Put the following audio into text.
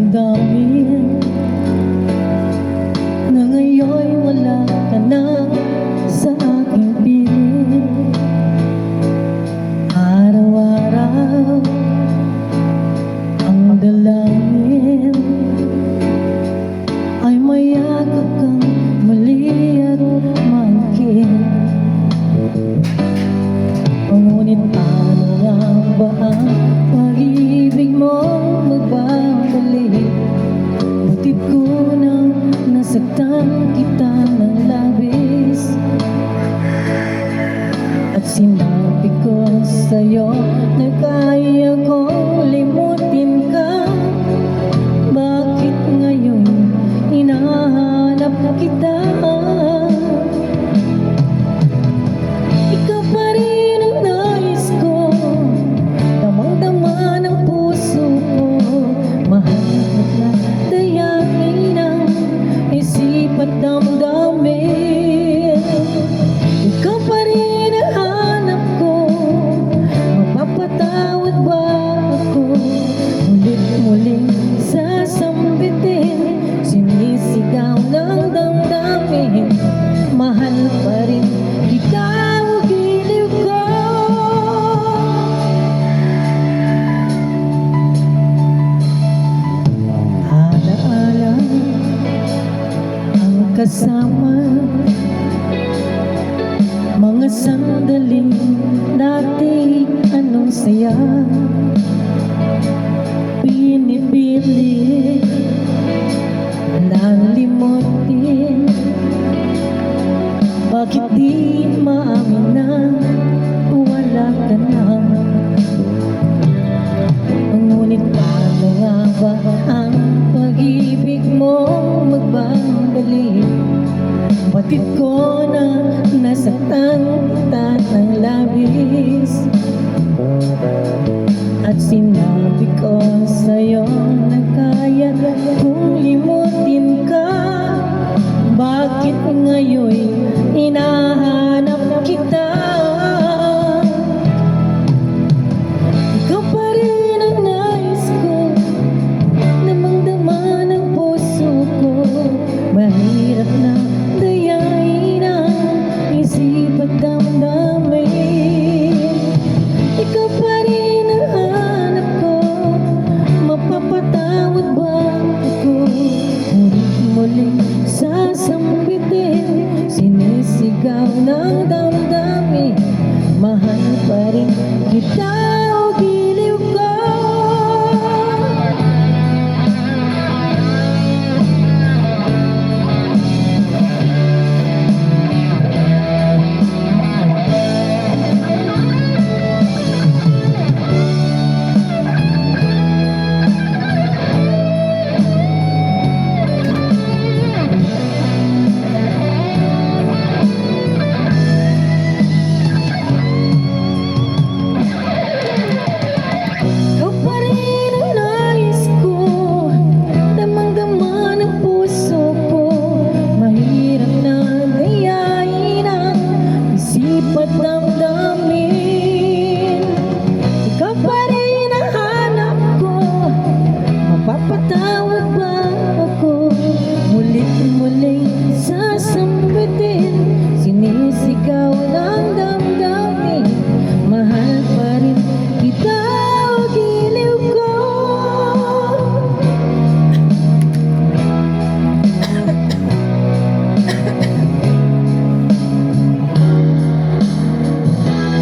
damdamin na ngayon'y wala ka na sa aking piling. Araw-araw ang dalangin ay mayakap kang muli at mangkin. Ngunit paano nga ba ang pag-ibig mong magbabalik? Butit ko nang nasaktan kita ng labis, at sinabi ko sa'yo na kaya kong limutin ka. Bakit ngayon hinahanap kita? Ikaw pa rin ang nais ko, damang-dama ng puso ko. Mahal na dayain ang isip at damdamin. Ikaw pa rin ang hanap ko, mapapatawad ba ako? Ulit-muling sasambitin, sinisigaw ng damdamin. Mahal pa rin kita, o giliw ko. Alaala ang kasama, mga sandaling dati anong saya. Pinipili na limutin, bakit di maamin na wala ka na? Ngunit paano nga ba ang pag-ibig mo magbabalik? Batid ko na nasaktan kita ng labis, at sinabi ko sa'yo na kaya kong limutin ka. Bakit ngayon hinahanap kita? Ikaw pa rin ang nais ko, damang-dama ng puso ko. Mahirap na dayain ang isip at damdamin. Ikaw pa rin ang hanap ko, mapapatawad ba ako? Muling sasambitin, sinisigaw ng damdamin. Mahal pa rin kita,